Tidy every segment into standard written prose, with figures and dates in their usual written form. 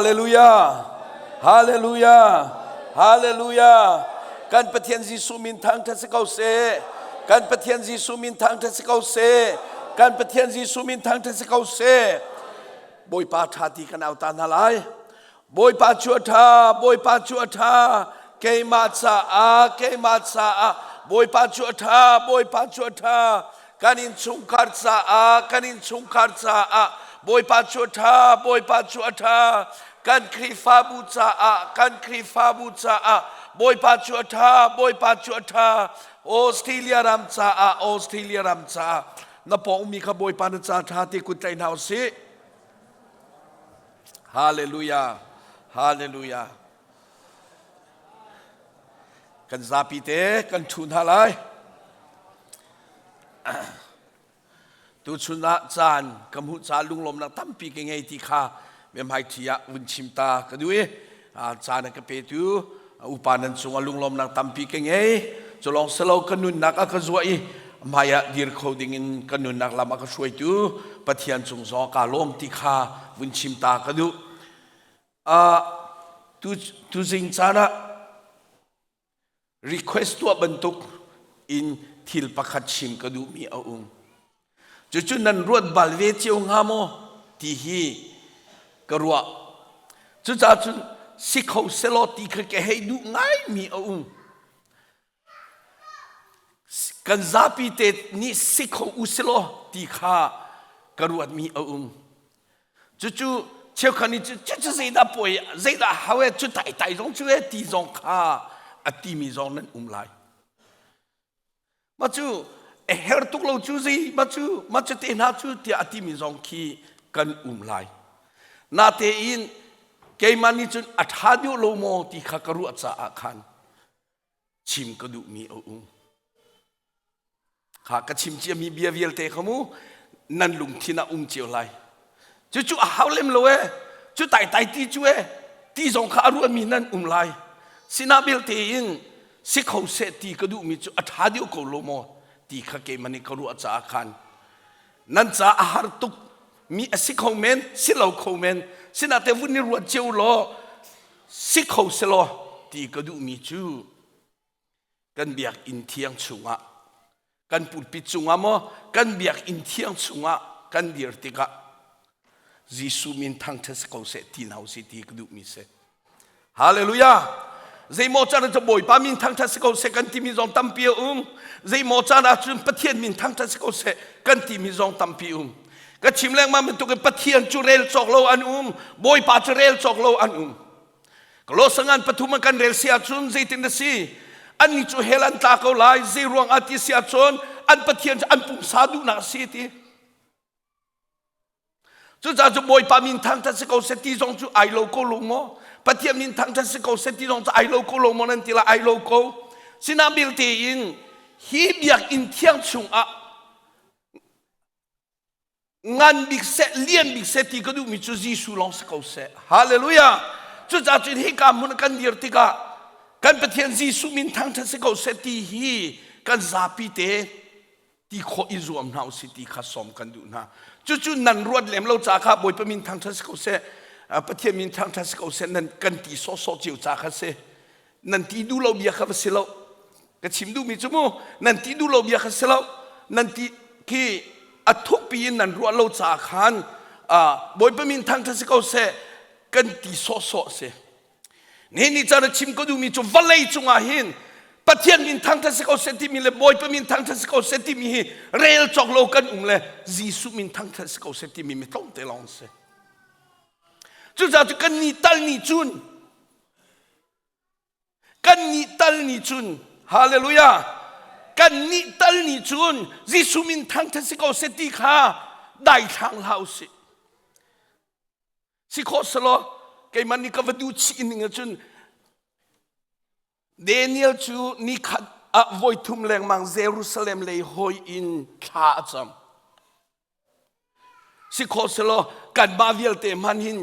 ฮาเลลูยาฮาเลลูยาฮาเลลูยาการประเทียนยิสุมินทางทัศกาเซการประเทียนยิสุมินทางทัศกาเซการประเทียนยิสุมินทางทัศกาเซบอยปาชาติกันเอาตานาลายบอยปาชัวทาบอยปาชัวทาเกมาซาอาเกมาซาอาบอยปาชัวทาบอยปาชัวทาการอินชุงคาร์ซาอาการอินชุงคาร์ซาอาบอยปาชัวทาบอยปาชัวทากันครีฟาบูซาอากันครีฟาบูซาอาบอยปาชัวทาบอยปาชัวทาออสเตรเลียรัมซาอาออสเตรเลียรัมซานปองมีขบอยปานซาทาที่กุใจนาวสิฮาเลลูยาฮาเลลูยากันซาปิเตกันชุนฮาไลตูชุนละจานกำหุจาลุงลมนักตั้มปีกันไงที่ข้าเมื่อไม่ที่ยวุนชิมตากระดูจานนักเปตูอุปานันสุงลุงลมนักตั้มปีกันไงจะลองสลาวกันนุนนักก็ช่วยมายาดีร์เขาดิ่งกันนุนนักลำก็ช่วยตูปะเทียนสุงสอกาลมที่ข้าวุนชิมตากระดูtu sing sana request tu bentuk in thil pakhat chim kadu mi aung chu nan ruat balve chiu ngamo ti hi karwa chu cha chu sikhau selo ti kha ke hei du ngai mi aung kan zapi te ni sikhau uselo ti kha karwat mi aung chuเชื่อคนนี้จะใจด่าป่วยใจด่าเขาจะไต่ตรงช่วยตีจงข้าตีมีจงนั้นไลมาจูเฮร์ตุกเราจูซีมาจูเตน่าจูที่ตีมีจงขี้กันไลนาเตอินเกมันนี่จุนอัฐาดิโอโลโมที่ข้ากรุอัจฉริยะชิมกระดูมีข้ากระชิมเจียมีเบียร์เวลเตขมูนั่นลุงที่น่าเจียวไลจู่ๆเขาเล่มเลยจู่ไต่ที่จู่ที่สงขารู้มีนั่นไลสินาบิลตีอินสิเขาเสตีกระดูมีจู่อัฐาดิโอโกโลโมตีข้าเกมันนี่กรุอัจฉริยะนั่นจะอาหารตุกมีสิเขาเมนสิเราเขาเมนสินาเทวุนิรัวเจียวโลสิเขาเสโลตีกระดูมีจู่กันเบียกอินเทียงชุงะกันปุดปิดชุงะโมกันเบียกอินเทียงชุงะกันเดียร์ติกะยิสุมินทางเทสโกเซตีนาวสิตีกระดูมิเซฮาเลลูยาใจโมจาระจะบ่อยปามินทางเทสโกเซกันที่มีจงตั้มปีใจโมจาระจุนปะเทียนมินทางเทสโกเซกันที่มีจงตั้มปีก็ชิมแรงมาเป็นตัวกันปะเทียนจุเรลจอกโลอันบ่อยปาจุเรลจอกโลอันก็โลสังานปฐุมกันเรลเสียจุนใจตินเดซีอันนี้จูเฮลันตาเขาไล่ใจรวงอาทิเสียจุนอันปะเทียนอันปุ่มสาดุนาสีตีจู่จะจะบ่อยปามินทางทัศกเสตีจงจู่ไอโลโกลงโมปะเทียมินทางทัศกเสตีจงจะไอโลโกลงโมนั่นทีละไอโลโกสินาบิลตีอินฮีบอยากอินเทียงชุงอะงานบิกเซเลียนบิกเซตีก็ดูมิจูจีสุลองสกเสฮาเลลูยาจู่จะจุดฮิกามุนกันเดียร์ติกากันปะเทียนจีสุมินทางทัศกเสตีฮีกันซาปิเตที่ขออิจวมนาสิที่ข้าสมกันดูนะจู่ๆนั่นรวดเล็มเราจากข้าบ่อยไปมินทางทัศกเสปะเทียมินทางทัศกเสนั่นกันตีโซจิวจากข้าเสนั่นที่ดูเราเบียข้าเสเราก็ชิมดูมิจมูนั่นที่ดูเราเบียข้าเสเรานั่นที่ที่ทุกปีนั่นรวดเราจากข้าบ่อยไปมินทางทัศกเสกันตีโซเสนี่จะชิมก็ดูมิจูวัลเลย์จุงอาหินปะเทียนมินทางทัศกเสติมีเลยบ่อยปะมินทางทัศกเสติมีเรลจอกโลกันเลยยิสุมินทางทัศกเสติมีไม่ต้องเตลองเสจู่จะกันนิตัลนิจุนกันนิตัลนิจุนฮาเลลูยากันนิตัลนิจุนยิสุมินทางทัศกเสติข้าได้ทางเฮาสิโคสโลแกมันนี่ก็วัดดูชีนิงจุนเดนิเอลจูนิคัดวอยทุมแรงมังเยรูซาเล็มเลยหอยอินข้าจัมสิโคสโลกันบาวิลเตมันหิน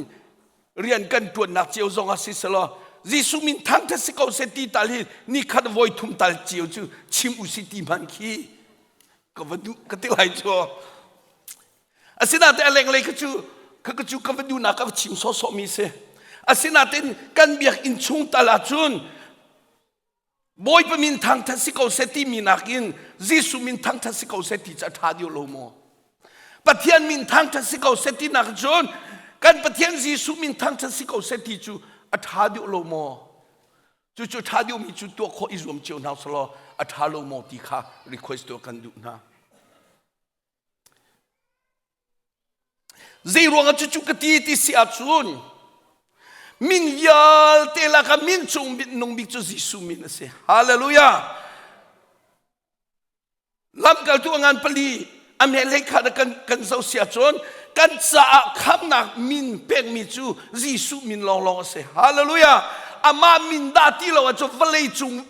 เรียนกันตัวนักเจียวจงอาศิสโลยิสุมินทางเทสโกเซตีตัลหินนิคัดวอยทุมตัลเจียวจูชิมอุสิติมันคีก็วัดดูก็ติไลจูอาศินาแต่แรงเลยก็จูก็วัดดูนักก็ชิมโซมีเซ asin natin kan biak in chung talachun boy pamin thang thasiko seti minakin Jisu min thang thasiko seti cha thadio lomo pathian min thang thasiko seti nakchun kan pathian Jisu min thang thasiko seti chu athadio lomo chu thadio mi chu to kho izum chiu naw slo athalo mo ti kha request to kan du na zirong chu ka ti si achun min yal te la ka min chung bit nong bik chu Jisu min ase hallelujah lam kal tu ngan pali am he le kha kan zo sia chon kan cha kham nak min pek mi chu Jisu min long ase hallelujah ama min da ti lo chu vlei chung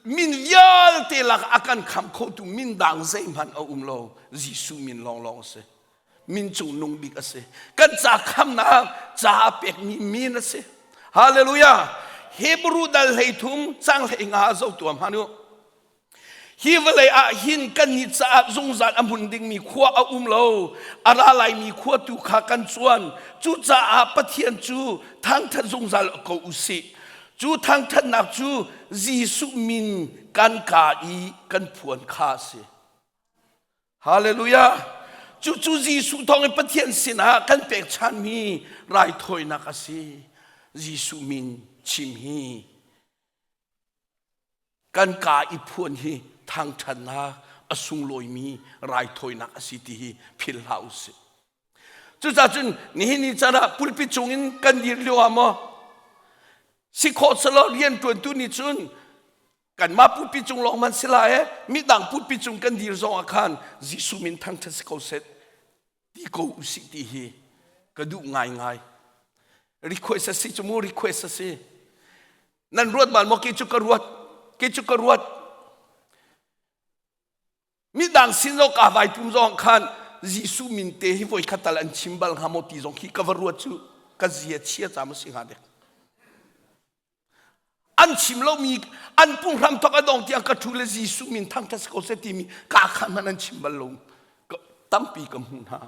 min yal te la akan kham kho tu min dang zai man a lo Jisu min long ase min chung nung big ase kan cha kham na cha pek mi min ase hallelujah Hebrew dal hei thum chang hei nga zo tuam hanu hi vale a hin kan ni cha zung zat amun ding mi khwa a lo ara lai mi khwa tu kha kan chuan chu cha a pathian chu thang tha zung zal ko usi chu thang tha nak chu Jisu min kan ka I kan phuan kha se hallelujah chu Jisu thong pathian sina kan pek chan mi rai thoi na ka si Jisu min chim hi kan ka I phuan hi thang than na asung loi mi rai thoi na ka si ti hi phil house chu cha chun ni chana pulpi chungin kan dir lo amo si kho salo Lian tu ni chun kan ma pulpi chung long man sila mi dang pulpi chung kan dir zong akhan Jisu min thang tha ko set ti ko usik ti hi ka du ngai request si chumu request si nan ruat ban mo ki chu ka ruat mi dang sin lo ka vai tum zong khan Jisu min te hi voi khatal an chimbal hamoti zong ki ka ruat chu ka zia chia cham sing ha de an chim lo mi an pung ram tok adong tiang ka thule Jisu min thang tha ko se ti mi ka khan man an chimbal lo tampi kam hun ha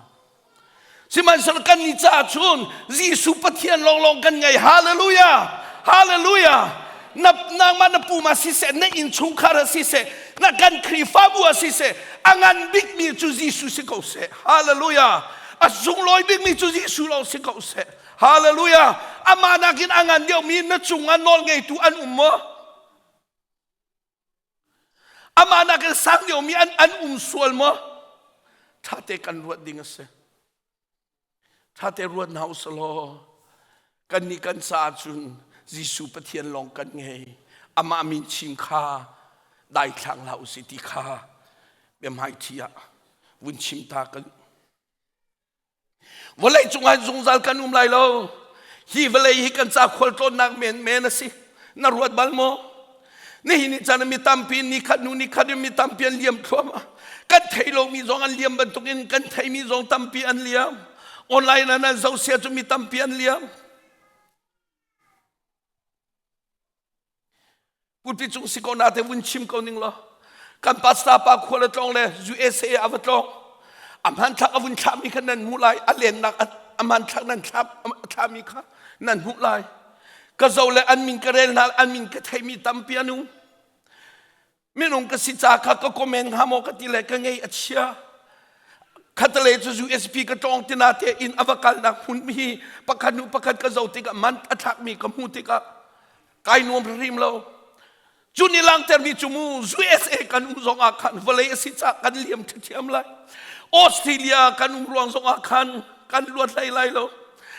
siman sal kan ni cha chun Jisu pathian long kan ngai hallelujah hallelujah na man pu ma si se na in chung khara si se na kan khri fa bu si se angan big mi chu Jisu si ko se hallelujah azung loi big mi chu Jisu lo si ko se hallelujah amana kin angan dio mi na chung an nol ngai tu an mo amana kin sang dio mi an sual mo thate kan ruat ding ase thate ruat na usalo kan ni kan sa chun Jisu pathian long kan ngai ama min chim kha dai thang la usiti kha bem hai thia win chim ta kan walai chungai zungzal kan lai lo hi walai hi kan cha khol ton nak men asi na ruat bal mo ni chana mi tampi ni khanu ni khadu mi tampi an liam thoma kan thailo mi zong an liam ban tukin kan thai mi zong tampi an liam online na zo sia chu mi tampi an liam putpi chung sikona te win chim ko ning lo kan pasta pa khol tong le USA avatong amhan thak avun thami khanan mulai alen nak amhan thak nan thami kha nan mulai ka zole an min karel na an min ka thai mi tampi anu minung ka si cha kha ka comment hamo ka ti le ka ngei achia khatale chu USP ka tong tina te in avakal na hun mi pakhanu pakhat ka zauti ka man athak mi ka mu ti ka kai nom rim lo Juni lang termi cumu USA kan zong akan valai si cha kan liam thiam lai Australia kan ruang zong akan kan luat lai lo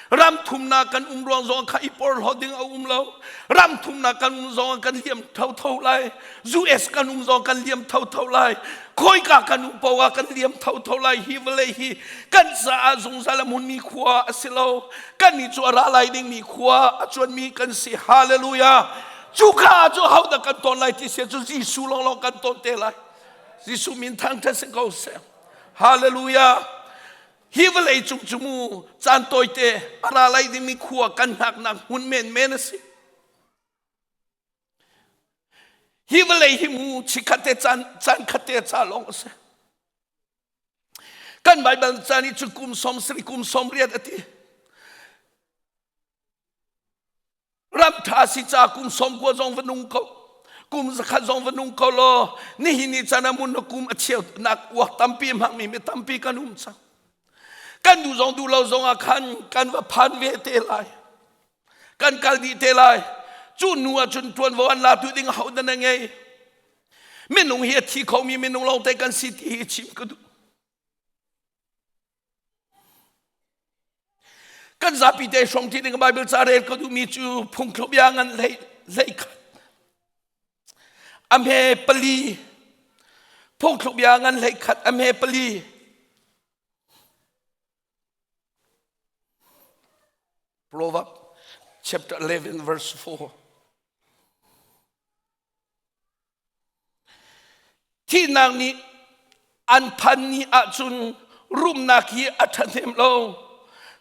ram thumna kan ruang zong kha ipor hoding a lo ram thumna kan zong kan liam thau lai US kan zong kan liam thau lai khoi ka kan pawa kan liam thau lai hi valai hi kan sa zong salamun mi khwa asilo kan ni chu ara lai ding mi khwa achon mi kan si hallelujah Chuka chu hau da kan ton lai ti se chu Jisu long kan ton te lai Jisu min thang tha se ko se hallelujah hi velai chu mu chan toi te ara lai di mi khuwa kan nak hun men si hi velai hi mu chikhate chan khate cha long se kan bible chani chu kum som sri kum som riat ati ำท่าสิจากกุมสมกว่าจงวนุงเขากุมสักจงวนุงเขาโลนี่หินิจานามุนกุมเชียวนักวักตั้มปีมักมีไม่ตั้มปีกันสังกันดูจงดูเราจงอาคันกันว่าพันเวเตลัยกันกัลดีเตลัยจุนนัวจุนทวนวันลาตุดิ้งเขาดันไงไม่นุ่งเฮียที่เขามีไม่นุ่งลงแต่กันสิที่ชิมก็ดูกันจับปีเตชงที่ในไบเบิลจารีก็ดูมีจูพุ่งคลบยางันเลยขัดอเมปลีพุ่งคลบยางันเลยขัดอเมปลี Proverbs chapter 11 verse 4ที่นางนี้อันพันนี้อาจุนรุมนักฮีอัฐเทมโล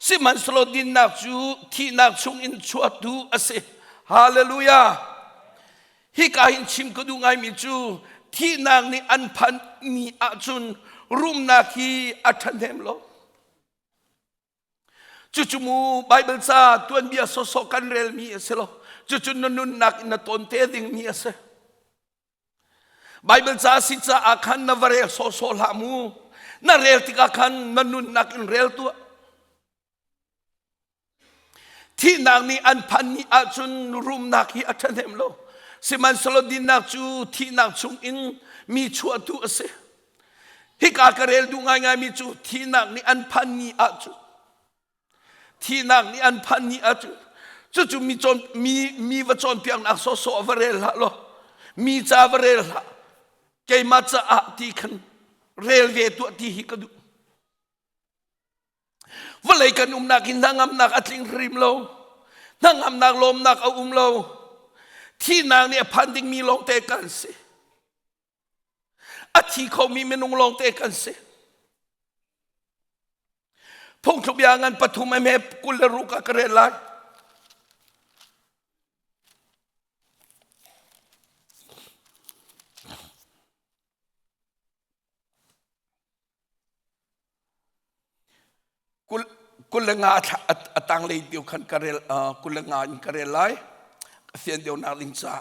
สิมันสโลดินนักจูที่นักชุงอินชวดดูอาศัยฮาเลลูยาฮิกาหินชิมก็ดูไงมิจูที่นางนี้อันพันนี้อาจุนรุมนักฮีอัฐเทมโลจุมูไบเบิลซาตัวนเบียโซกันเรลมีเอสโลจุนุนนักอินตอนเตดิงมีเอสไบเบิลซาสิจ้าอาคันนวเรลโซลามูนาเรลติกาคันนุนนักอินเรลตัวที่นางนี้อันพันนี้อาจุนรุมนักฮีอัฐเทมโลสิมันสโลดินนักจูที่นักชุงอินมีชัวตัวเสฮิกากเรลดูง่ายๆมีจูที่นางนี้อันพันนี้อาจุที่นางนี้อันพันนี้อาจุจู่มีจนมีวจนเพียงนักโซวเรลฮะโลมีจาวเรลฮะเกมาจะอาตีขันเรลเวตัวที่ฮิกดูว่าเลยกันนักอินนางนักอัดลิงริมโลนางนักลมนักเอาโลที่นางเนี่ยพันดิ่งมีลงเตกันเสอาทิเขามีเมนุงลงเตกันเสพงทุบยางันปฐุมเมพกุลรุกกระเรลัยกุลงาตังเลยเดียวกันกระเรกุลงานกระเรลัยเสียนเดียวนาลิงซา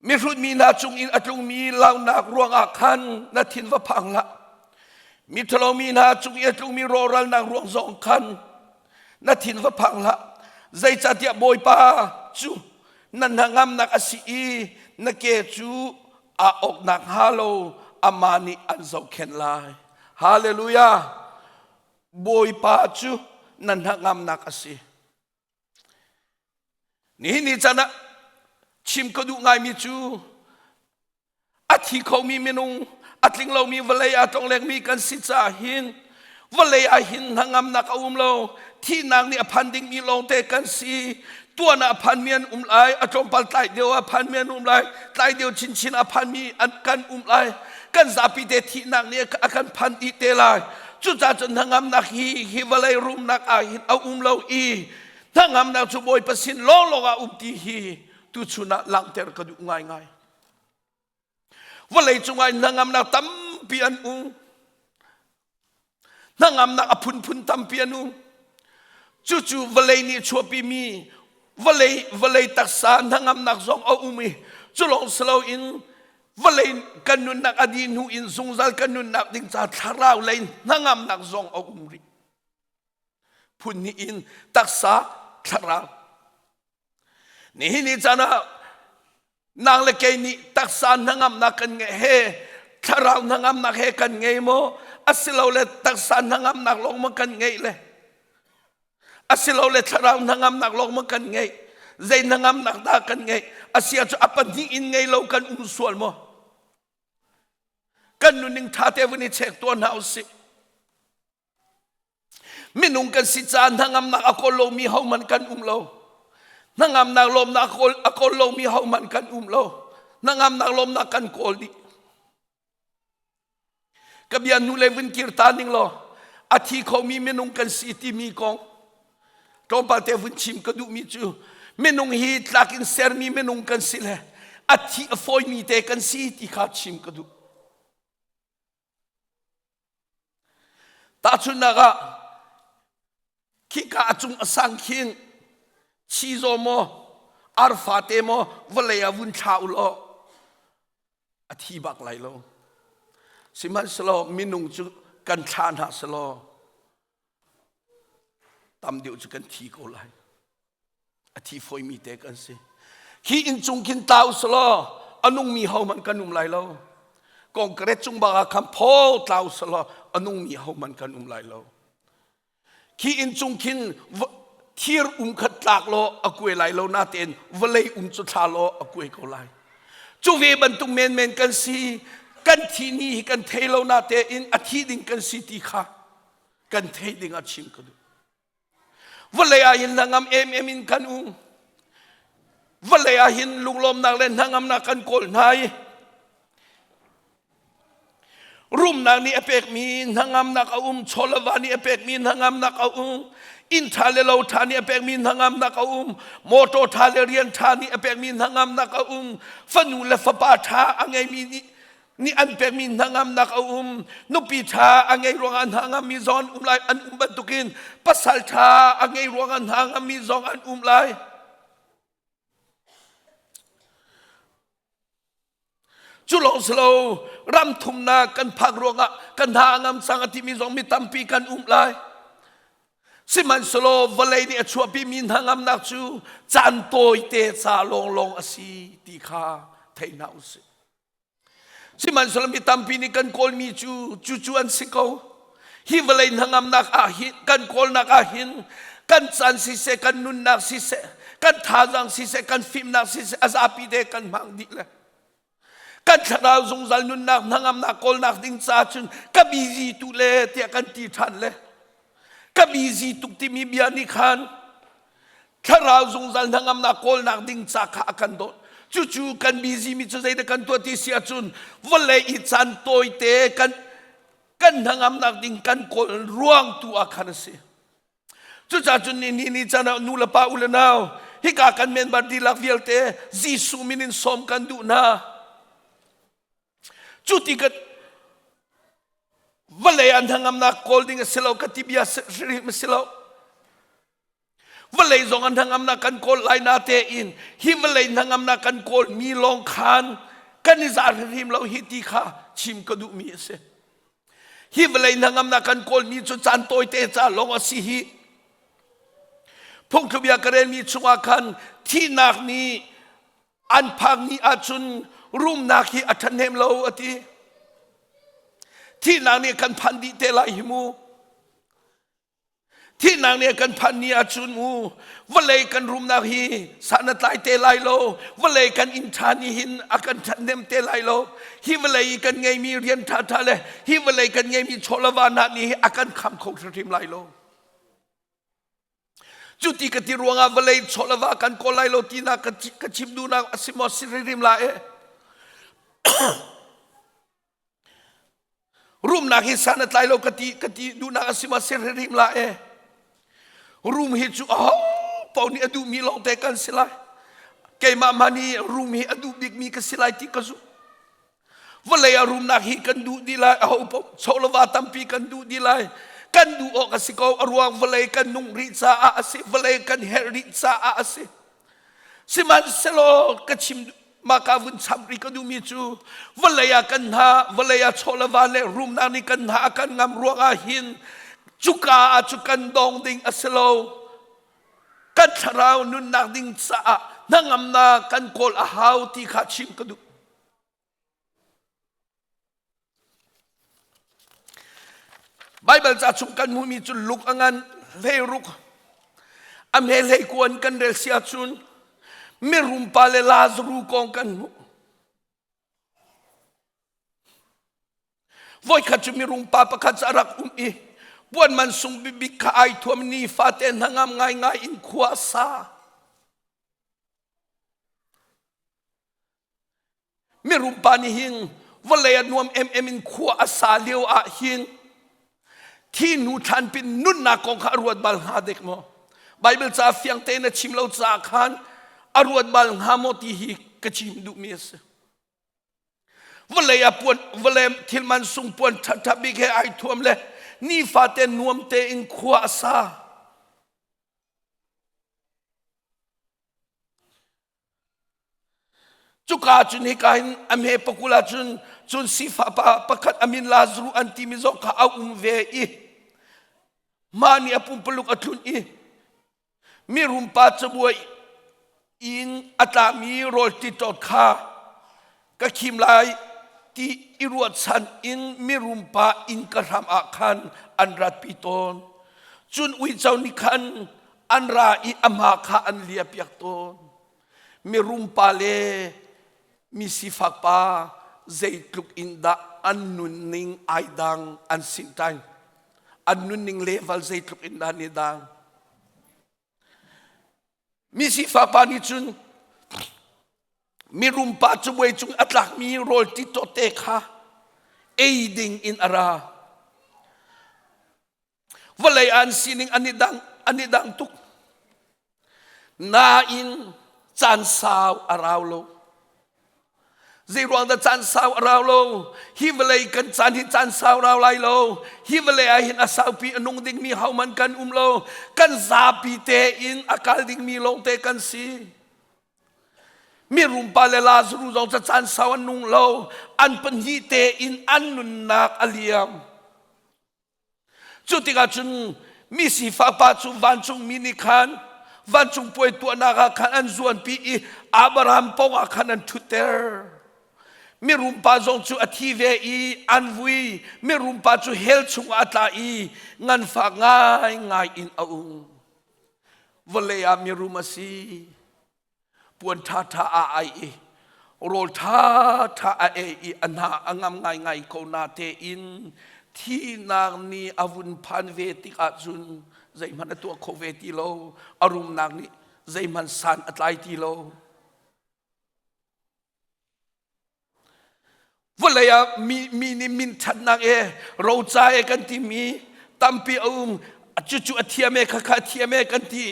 มีรุ่นมีนาจุงอินอจุงมีเหล่านักรวงอาคันนาทินวพังละมีทลมีนาจุงอินจุงมีโรรัลนักรวงสองคันนาทินวพังละใจจัดยาบอยป้าจูนันหางามนักอสีนักเกจูอาอกนักฮาโลอามานีอันโซเคนไลฮาเลลูยาบอยป้าจูนันหางามนักอสีนี่จะนะชิมก็ดูง่ายมิจูอาทิเขามีเมนูอาทิเรามีวลัยอาตรงเล็กมีกันสิจ่าหินวลัยอาหินทางอำนักอุ้มเราที่นางนี่พันดิ่งมีลงเตกันสีตัวน่ะพันเมียนไลอาตรงปัลไตเดียวพันเมียนไลไตเดียวชินพันมีอันกันไลกันซาปิเดที่นางนี่อากันพันอีเตไลจุดจ่าจนทางอำนักฮีวลัยรุมนักอาหินเอาเราอีทั้งอำนาจจุบอยประสิทธิ์ล้อลงอาอุบตีฮีตุชุนะลังเตอร์กระดูง่ายว่าเลยจุงไงทั้งอำนาจตั้มเปียนุทั้งอำนาจอพุนตั้มเปียนุจู่ว่าเลยนี่ชัวปีมีว่าเลยตักษาทั้งอำนาจสองเอามีจุลองสโลอินว่าเลยกันนุนนักอดีนูอินซุงซัลกันนุนนักดิ่งจากทาราวเลยทั้งอำนาจสองเอามีพุนนี่อินตักษาทาราวนี่จะนะนางเล็กนี่ตักษาทั้งอำนาจกันไงเฮทาราวทั้งอำนาจเฮกันไงโมอาศิลเอาเลยตักษาทั้งอำนาจลงมากันไงเลยอาศิลเอาเลยทาราวทั้งอำนาจลงมากันไงใจทั้งอำนาจตากันไงอาเซียจะอปันที่อินไงเรากันส่วนโมกันนุนิงท่าเทวนิเช็คตัวหนาวสิไม่นุ่งกันสิจานทั้งอำนาจอโคโลมีเฮามันกันเราทั้งอำนาจลมนักอโคโลมีเฮามันกันเราทั้งอำนาจลมนักกันโคดีกับยันนูเลวินกิรตานิงโลอาทิเขามีไม่นุ่งกันสิที่มีกองตอนปาเทวินชิมก็ดูมีจูไม่นุ่งฮีตลักินเซอร์มีไม่นุ่งกันสิเลยอาทิฟอยมีเตกันสิที่ขาดชิมก็ดูตาชุนนากะคิกาจุงสังขิน ชีโซโมอาร์ฟาเตโมวะเลยวุนชาอุโลอธิบักไหลโลสิมันสโลมินุงจุกันชานาสโลตามเดียวจุกันทีโกไลอธิฟอยมีเตกันสิขีอินจุงกินตาวสโลอนุงมีเฮามันกันไหลโลกองเกรจุงบากคำโพตาวสโลอนุงมีเฮามันกันไหลโลขีอินจุงกินทีร์ขัดตากโลอกุยไหลโลนาเตนวเลยจุชาโลอกุยโกไลจูเวบันตุเมนกันสีกันที่นี่กันเทโลนาเตอินอธิดิงกันสิติขากันเทดิงอาชิมกันดูวเลยอาหินนางามอินกันวเลยอาหินลุงลมนางเล่นนางามนากันโกลนายรุ่มนางนี่เอเปกมีนางามนักชลวานี่เอเปกมีนางามนักอินทาเลโลทานี่เอเปกมีนางามนักโมโตทาเลเรียนทานี่เอเปกมีนางามนักฟนูเลฟปาทาอังไงมีนี่อันเปกมีนางามนักนุปีทาอังไงรวงอันนางามมีซอนไลอันบันตุกินปัสสัลทาอังไงรวงอันนางามมีซองอันไลจุลองสโลรำทุ่มนากันพักรวงกันทางามสังอธิมีซองมีตัมปีกันไลสิมันสโลวะเลยนี่ชัวปีมีนางามนักจูจันโตยเตซาลงอสีติขาเทนาอุสสิมันสโลมีตัมปีนี่กันโกลมีจูอันสิโกฮิวะเลยนางามนักอาหินกันโกลนักอาหินกันจันสิเสกันนุนนักสิเสกันทาจังสิเสกันฟิมนักสิเสอาซาปีเดกันมังดิเลกันชราสงสารนุนนักนางามนักโกลนักดิ้งซาจุนกับบีจีตุเลเตียกันตีทันเลกับบีจีตุกที่มีเบียนิคันชราสงสารนางามนักโกลนักดิ้งซาขากันโดจู่ๆกันบีจีมิจุใจเดกันตัวที่เสียจุนวันเลยอิจันโตยเตกันนางามนักดิ้งกันโกลร่วงตัวคันเสียจู่ๆจุนนี่จันนูละปาอุลนาวฮิกากันเมนบัดดีลักเวียลเตจีซูมินินสมกันดูนาจุดที่ก็วันเลยอันทางอำนาจโกลดิ้งเสลากติบิอาสริมเสลาวันเลยส่งอันทางอำนาจกันโกลไลนาเตอินฮิวันเลยทางอำนาจกันโกลมีลองคานกันนิสาริมเราฮิติขาชิมกระดูมีเสฮิวันเลยทางอำนาจกันโกลมีจุดจันโตยเตจาลองอสิฮิพงขบิากระเรนมีช่วงคันที่นักนี้อันพังนี้อาจุนรุ่มนาคีอัฐเนมเราอติที่นางเนี่ยกันพันดิเตลายหิมูที่นางเนี่ยกันพันนีอาจุนมูวะเลยกันรุ่มนาคีสานตายเตลายโลวะเลยกันอินทานีหินอากันทันเนมเตลายโลฮิวะเลยกันไงมีเรียนทาเลฮิวะเลยกันไงมีชลวานานีอากันคำคงสริมลายโลจุดที่กติรวงวะเลยชลวากันโกลายโลตีนากชิมดูนาอสิมอสิริมลายรูมนักฮิสานตายโลกติดูนักสิมาเสริมลารูมฮิจูปาวนี่อดูมีลองแต่กันสิไลเกมามานีรูมฮิอดูบิกมีกันสิไลติกซูวันเลยรูมนักฮิกันดูดีไลโซลวาตัมปีกันดูดีไลกันดูออกสิกเอารวงวันเลยกันนุ่งริซาอาสิวันเลยกันเฮริซาอาสิสิมันเซโลกชิมmaka vun sabri ka du mi chu valaya kan ha valaya chola vale room na ni kan ha kan ngam ruanga hin chuka chukan dong ding aselo kan tharau nun nak ding sa nangam na kan kol a hau ti kha chim ka du Bible cha chung kan mu mi chu luk angan le ruk am he le kuan kan rel sia chun mi rumpa le Lazarus kong kan mu voi kha chu mi rumpa pa kha charak i buan man sung bibik kha ai thuam ni fa te hangam ngai in khua sa mi rumpa ni hin vale nuam em in khua asa leo a hin thi nu than pin nun na kong kha ruat bal ha dek mo Bible cha fiang te na chim lo cha khan arwad bal hamoti hi kachim du mies vale apun vale thilman sung pon thathabi ke ai thuam le ni fa te nuam te in khua sa จุกาจุนให้การอเมปกุลาจุนสิฟ้าประคัดอามินลาซรูอันที่มิจงข้าเอาเวอีมานี่อปุ่มปลุกอทุนอีมีรุมปาจบวยอินอัตามีโรลติดข้ากะคิมไลที่อิรวดสันอินมีรุมปาอินกระทำอาคันอันรัดปิตนจุนอุยเจ้านิคันอันราอีอมาคาอันเลียเปียกตนมีรุมปาเลมีสิฟักปาเจตุกอินดาอันนุนนิงไอดังอันสินตังอันนุนนิงเลวลเจตุกอินดานิดังมีสิฟ้าปานิจุนมีรุมปาจวยจุงอัตลักมีโรลติโตเตคะเอดิงอินอาราวัลยันสินิงอันนี้ดังทุกนาอินจันสาวอาราวโลจีรวงตะจันสาวอาราวโลฮิวเลยกันจันฮิจันสาวราวไลโลฮิวเลยหินอาสาวปีอนุงดิ่งมีเฮามันกันโลกันซาปีเตอินอากาศดิ่งมีลงเตกันซีมีรุมปาเลลาสรูจงตะจันสาวนุงโลอันเป็นฮีเตอินอันนุนนักอเลียมจุดที่กาจุนมีสีฟ้าปาจุวันจุงมินิคันวันจุงป่วยตัวนักขันอันส่วนปีอับรามปองขันอันทุเตอร์มีรุมปาจงจุอธิเวอีอันวุยมีรุมปาจุเฮลจุงอัตาอีงันฝากง่ายอินอาอุงวันเลยมีรุมาสีปวนท่าไอโรลท่าไออันหาอังามง่ายเขานาเตอินที่นางนี้อาวุธพันเวติกาจุนใจมันตัวโคเวติโลอารมณ์นางนี้ใจมันสันอัตไลติโลวันเลยมีนิมินทันนางเราใจกันที่มีตั้มปีจู่ๆเทียเมฆข้าเทียเมกันที่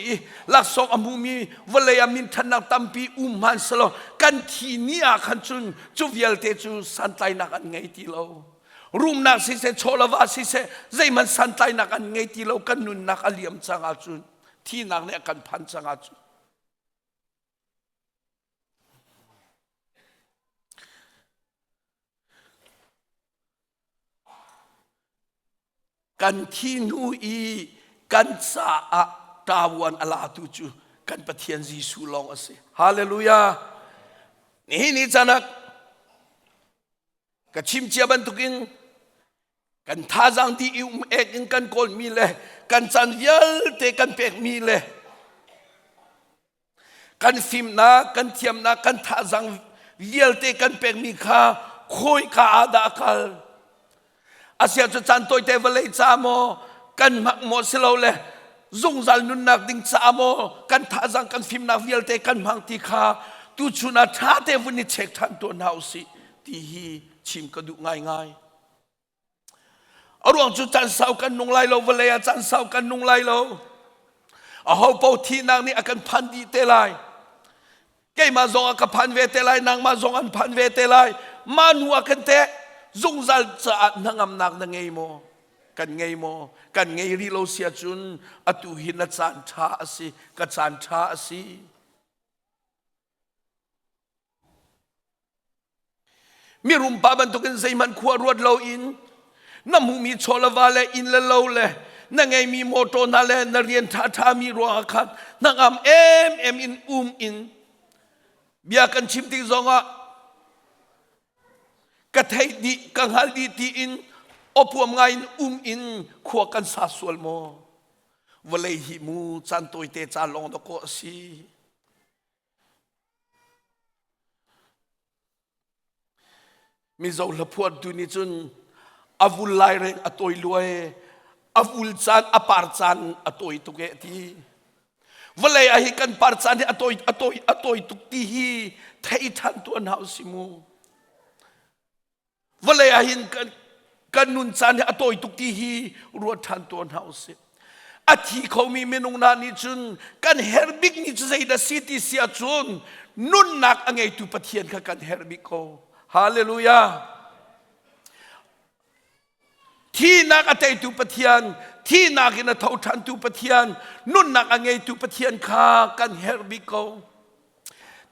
ลักษณะมุมีวันเลยมินทันนางตั้มปีมันสโลกันที่นี่ขันจุเวลเตจูสันไตนักอันไงติโลรูมนักสิเสโชลวาสิเสใจมันสันไตนักอันไงที่เรากันนุนนักอเลียมจังอาจุนที่นักเนี่ยกันพันจังอาจุนกันที่นูอีกันสาอะตาวันอลาตุจูกันปะเทียนจีสูลองอเสฮาเลลูยานี่จันักกะชิมเจียบันตุกินกันท่าจังที่เอกกันโกลมีเลยกันจันเยลเตกันเป็กมีเลยกันฟิมนากันเทียมนากันท่าจังเยลเตกันเป็กมีข้าคุยข้าอาดาคัลอาเซียจะจันตัวเทวเลยจามอกันมักโมเสลเลยจงจัลนุนนักดิ่งจามอกันท่าจังกันฟิมนาเยลเตกันมังติข้าตุชุนาท่าเทวนิเช็คทันตัวนาสิที่ฮีชิมกระดูกง่ายอารมณ์จุดจันสาวกันนุ่งไลโลเวลยจันสาวกันนุ่งไลโลเอาเขาปที่นางนี่อากันพันดีเตลัยแกมาจงอากันพันเวเตลัยนางมาจงอันพันเวเตลัยมาหนัวกันเตะจงจัลจะนางอำนักนางไงโมกันไงโมกันไงรีโลเสียจุนอตุหินจันทาสิกัจันทาสิมีรุมปาบันตุกันใจมันขวรวดเราอินน้ำหูมีโชลวาเลอินเลโลเลนั่งไงมีโมโตนาเลนเรียนท่ามีรัวขัดนั่งอำเอ็มอินอินเบียกันชิมติจงอ่ะกระเทยดีกังฮัลดีตีอินอพวมไงอินขวกันซาสวลโมวเลหิมูจันตัวเตจาลงตะโกสีมีเจ้าละพวดดูนี่จุนอาวุลไลเรงอตอยลวยอาวุลจันอปาร์จันอตอยตุกเอทีวลัยอาฮิกันปาร์จันอตอยตุกตีฮีเทอิทันตัวนาสิมูวลัยอาฮิกันนุนจันอตอยตุกตีฮีรัวทันตัวนาสิอาทิเขามีเมนูนานี่จุนกันเฮร์บิกนี่จุใจดัสิติเสียจุนนุนนักอังไงตุปะเทียนกันเฮร์บิกเขาฮาเลลูยาที่นักอัตตุปะเทียนที่นักอินทาวทันตุปะเทียนนุ่นนักอังไงตุปะเทียนข้ากันเฮร์บิโก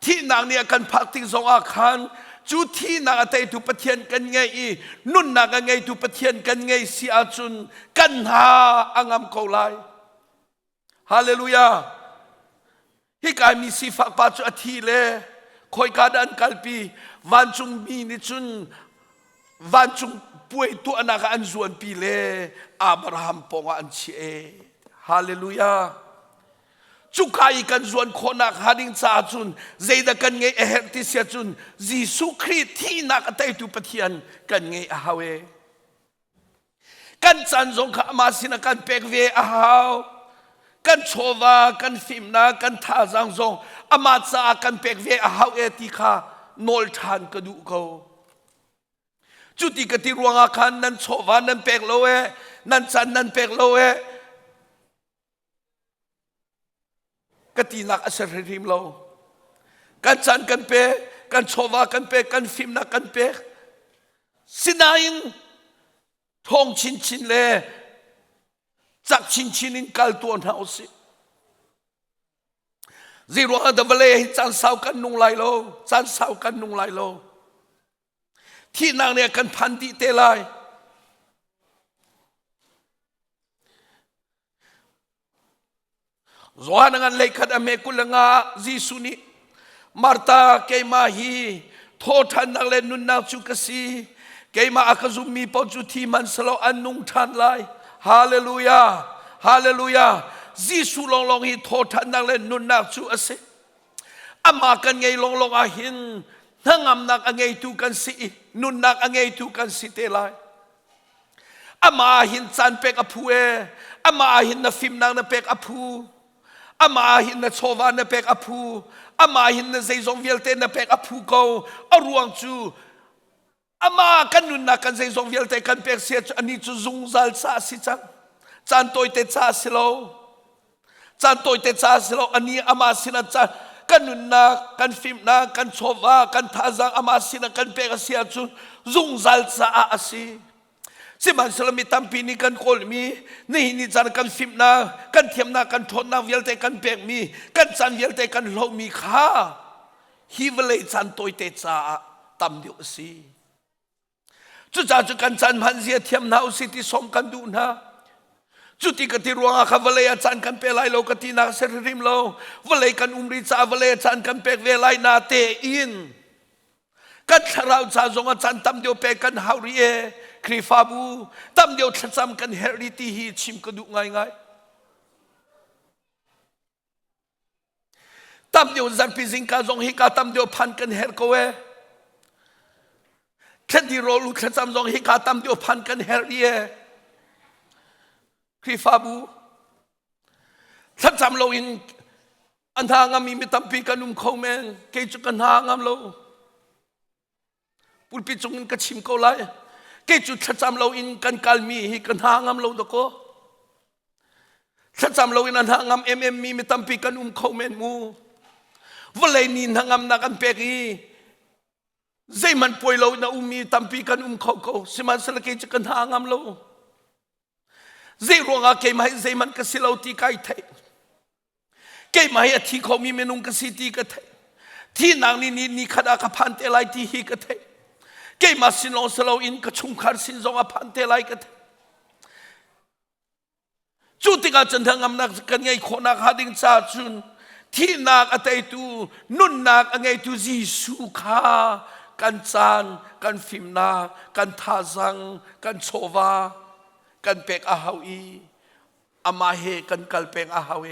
ที่นางเนี่ยกันพักที่สองอาคารจุดที่นางอาศัยถูกปะเทียนกันไงนุ่นนางไงถูกปะเทียนกันไงเสียจุนกันหาอังอัมเขาไลฮาเลลูยาฮิกายมีสิฟักปัจจุอาทิเลคอยการดันกัลปีวันจุงมีนิจุนวันจุงป่วยตัวนักอันส่วนปีเลอับราฮัมปองอันเชฮาเลลูยาจุกายกันส่วนคนนักหาดิงซาจุนเจดกันไงเอเฮติเสียจุนยิสุคริสต์ที่นักแต่ตุปะเทียนกันไงอาฮาเวกันจันทรงข้ามาสินะกันเป็กเวอาฮาวกันโชวากันฟิมนากันท่าจังทรงอามาซากันเป็กเวอาฮาวเอติคานอลทานกระดูกเขาจุดที่กติรวงอาคารนั้นโชวานั้นเป็กโลเอนั้นจันนั้นเป็กโลเอกตินักอัศริมเรากันจันกันเปกันโชวากันเปกันฟิมนากันเปสินายิงทองชินชินเลจากชินชินินกัลตัวน่าสิจีรัวดับเล่จันสาวกันนุ่งไหลโลจันสาวกันนุ่งไหลโลที่นางเนี่ยกันพันติเตลัยจวนงานเล็กขดเมกุลงาจีสุนีมาร์ตาเกมาฮีโททันนักเล่นนุนนาจุกสีเกมาอักซุมีปจุที่มันสโลอันนุ่งทันไลฮาเลลูยาฮาเลลูยาจีสุลองฮีโททันนักเล่นนุนนาจุอเซอามากันไงลองอาหินทั้งอำนักอังไงทุกันสินุนนักอังไงทุกันสิเตลัยอามาหินจันเป็กอภูเออามาหินนฟิมนางนเป็กอภูอามาหินนโชวานเป็กอภูอามาหินนเซซงเวลเตนเป็กอภูเขาอรวงจูอามากันนุนนักกันเซซงเวลเตกันเป็กเสียอันนี้จูซุงซัลซาสิจังจันโตยเตซาสิโลจันโตยเตซาสิโลอันนี้อามาสินะจันกันนุนนักกันฟิมนักกันโชวากันทาซังอามาสินะกันเป็กเสียจูซุงซัลซาอาซีสิมันสลามิตัมปีนี้กันโคลมีนี่นี่จานกันฟิมนากันเทียมนากันทนนาเวลเตกันเปกมีกันจันเวลเตกันโลมีข้าฮิวเลยจันโตยเตจ่าตำเดียวสิจุดจ่าจุกันจันพันเสียเทียมนาอุสิที่สมกันดูนะจุดที่กติรวงอาคาเวลยจันกันเปลัยโลกตินาเสริมโลเวลยกันอุมริจ่าเวลยจันกันเปกเวลัยนาเตอินกันชราวจ่าจงอาจารย์ตำเดียวเปกันฮาวรีเอครีฟาบูตำเดียวทัดจำกันเฮริตีฮีชิมกระดูกง่ายๆตำเดียวจันพิจิงกาจงฮิกาตำเดียวพันกันเฮรโกเอแค่ที่โรลุทัดจำจงฮิกาตำเดียวพันกันเฮริเอครีฟาบูทัดจำโลอินอันทางามีมิตัมปีกันนุ่มเขาแมงเกจุกันหางามโลปุลปิจงอินกระชิมเขาไลเกจุทัดจำเราอินกันกาลมีฮิกันหางามเราตะโกทัดจำเราอินอันหางามมีมิตัมปีกันเขาแมนมูวลัยนินหางามนักอันเปกีใจมันป่วยเรานะมีตัมปีกันเขาสิมันสละเกจุกันหางามเราใจรวงอาเกมาให้ใจมันกสิเราตีไกไทยเกมาให้ที่เขามีเมนุงกสิตีกันไทยที่นางนี่ขดาขับพันเตลัยที่ฮิกันไทยเกมาสินลงสลาอินกชุมคาร์สินจงอพันเตลัยกันจุดที่การจันทร์งามนักกันไงคนนักหาดิงซาจุนที่นักอัตยตูนุ่นนักไงตูจีสุขากันจานกันฟิมนากันทาซังกันโชวากันเป็กอาฮาวีอามาเฮกันกัลเป็กอาฮาเว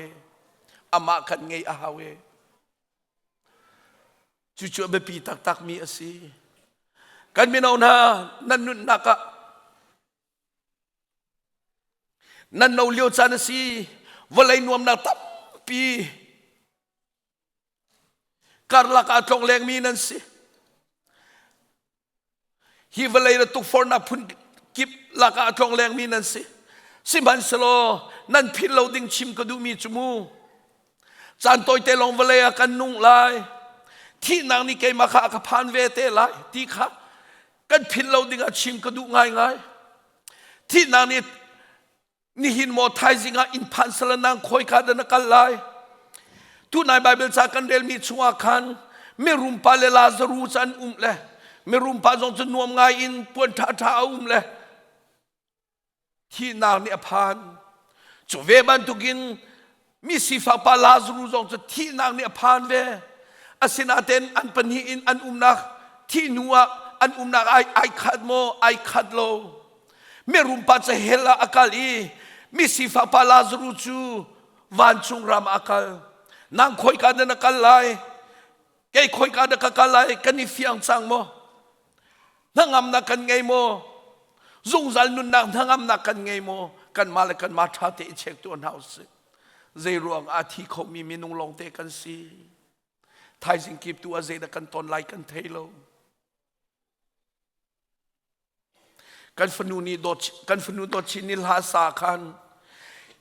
อามากันไงอาฮาเวจู่ๆเบปีตักมีอสีกันไม่นอนฮะนั่นนุ่นนักนั่นเราเลี้ยวจานสีวลัยนวมนักตับปีการลักอาตรงแรงมีนั่นสิฮิวลัยตุกฟอร์นับพุนกิบลักอาตรงแรงมีนั่นสิมันสโลนั่นพิลเราดิ้งชิมก็ดูมีจมูกจานตัวเตลงวลัยกันนุ่งลายที่นางนี่เกมาขาขพานเวเตลายที่ขากันพิลเราดิ้งชิมก็ดูง่ายที่นางนี่หินโมไทยสิงาอินพันสละนางคอยขาดนักกันลายทุนายไบเบิลจากกันเรียนมีชัวคัน ไม่รุมปาเลลาซารูจันเลยไม่รุมปาจงจะนวมง่ายอินปวนท้าเลยที่นางเนี่ยพานจูเวบันตุกินมีสิฟ้าปาลาซารูจงจะที่นางเนี่ยพานเวอาศินาเตนอันปนีอินอันนักที่นัวอันนักไอขัดโมไอขัดโลไม่รุมปาจะเฮลาอากาลีมีสิฟ้าปาลาซารูจูวันจุงรามอากาลนางคอยกันนักกันไลแกคอยกันนักกันไลกันนี่ฟิอังซังโมนางนักกันไงโมซุงซัลนุนนางนางนักกันไงโมกันมาเลยกันมาท้าเตะเช็คตัวหนาวสิเจรวงอาทิเขามีนุงลงเตะกันสิไทยสิงกิบตัวเจดกันตอนไลกันเทโลกันฟนูนีโดกันฟนูโดชินิลฮาสาคัน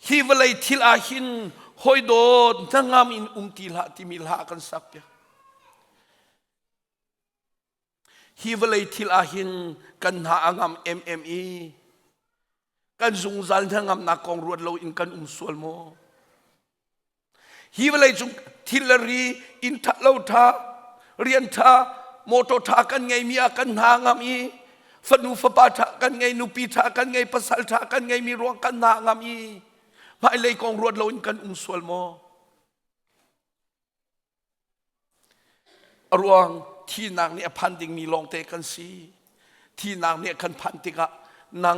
ฮิวเลยทิลาหินหอยโดนทั้งงามอินติลาติมิลฮากันสักยาฮิวเลยทิลาหินกันหาangam MMEกันซุงซัลทั้งงามนักกองรวดเราอินกันสวลโมฮิวเลยจุงทิลรีอินทะเลาทาเรียนทาโมโตทากันไงมีอากันหางามอีฟนูฟปาทากันไงนุปีทากันไงปัสสัลทากันไงมีรวงกันหางามอีไม่เลยกองรวดเราอินกันสวลโมรวงที่นางเนี่ยพันติงมีลองเตกันสีที่นางเนี่ยคันพันติกะนาง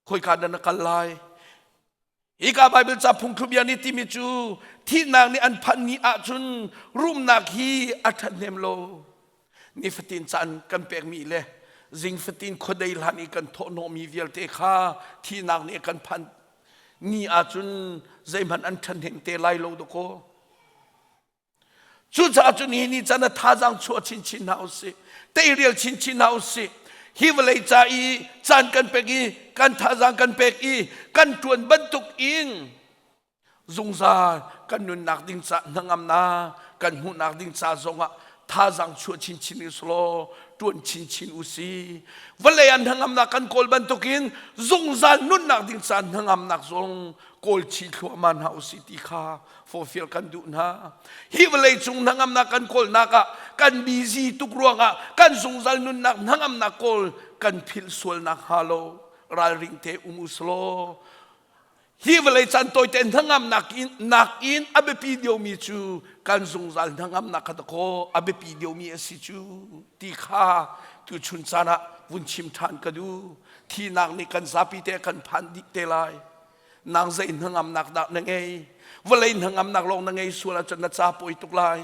คอยการนักกันลายอีกาไบเบิลจับพุงทุบยานิติมิจูที่นางเนี่ยอันพันนี้อาจุนรุมนักฮีอัฐเนมโลนี่ฟตินจันกันเปกมีเลยจิงฟตินคนใดหลานี่กันโทโนมีเวียลเตคาที่นางเนี่ยกันพันนี่อาจุนใจมันอันทันเห็นเตไลโลดโกจุดอาจุนนี่จันท่าจังชัวชินเอาสิเตเรียลชินเอาสิฮิวเลยใจจันกันเปกีกันท่าจังกันเปกีกันจวนบรรทุกอินซุงซากันนุนนักดิ้งซานังอำนากันหุนักดิ้งซาซงะท่าจังชัวชินอิสโลจวนชินอุซีวันเลยอันนังอำนากันโกลบรรทุกอินซุงซานุนนักดิ้งซานังอำนาซงโกลชิลขัวมันหาอุสิติคาfulfill kan du na hi velai chung nangam na kan kol naka kan busy tuk ruanga kan sungzal nun nak nangam na kol kan phil sul nak halo ral ring te umuslo hi velai chan toy ten nangam nak in abe pidio mi chu kan sungzal nangam na ka ko abe pidio mi asi chu ti kha tu chun chana vun chim than ka du thi nak ni kan zapi te kan phan dik te lai nang zai nangam nak dak na ngaiวันเลยหางนักลงนังไงส่วนจนนัดซาปอยตุกลาย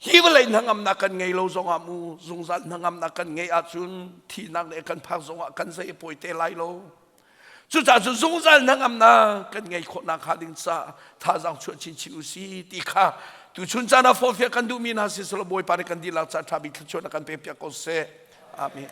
ฮีวันเลยหางนักกันไงเราจงอามูจงสันหางนักกันไงอาจุนที่นักเนี่ยกันพักจงอากันใส่ปอยเตไลโลจุดจ่าจุดจงสันหางนักกันไงคนนักขาดินซาท่าจังชวนชินอุซีตีข้าตุชุนจานาโฟเฟียกันดูมีนาสิสลบอยปาริกันดีลักษณะทาบิทชวนกันเปียกโกเซอาเมน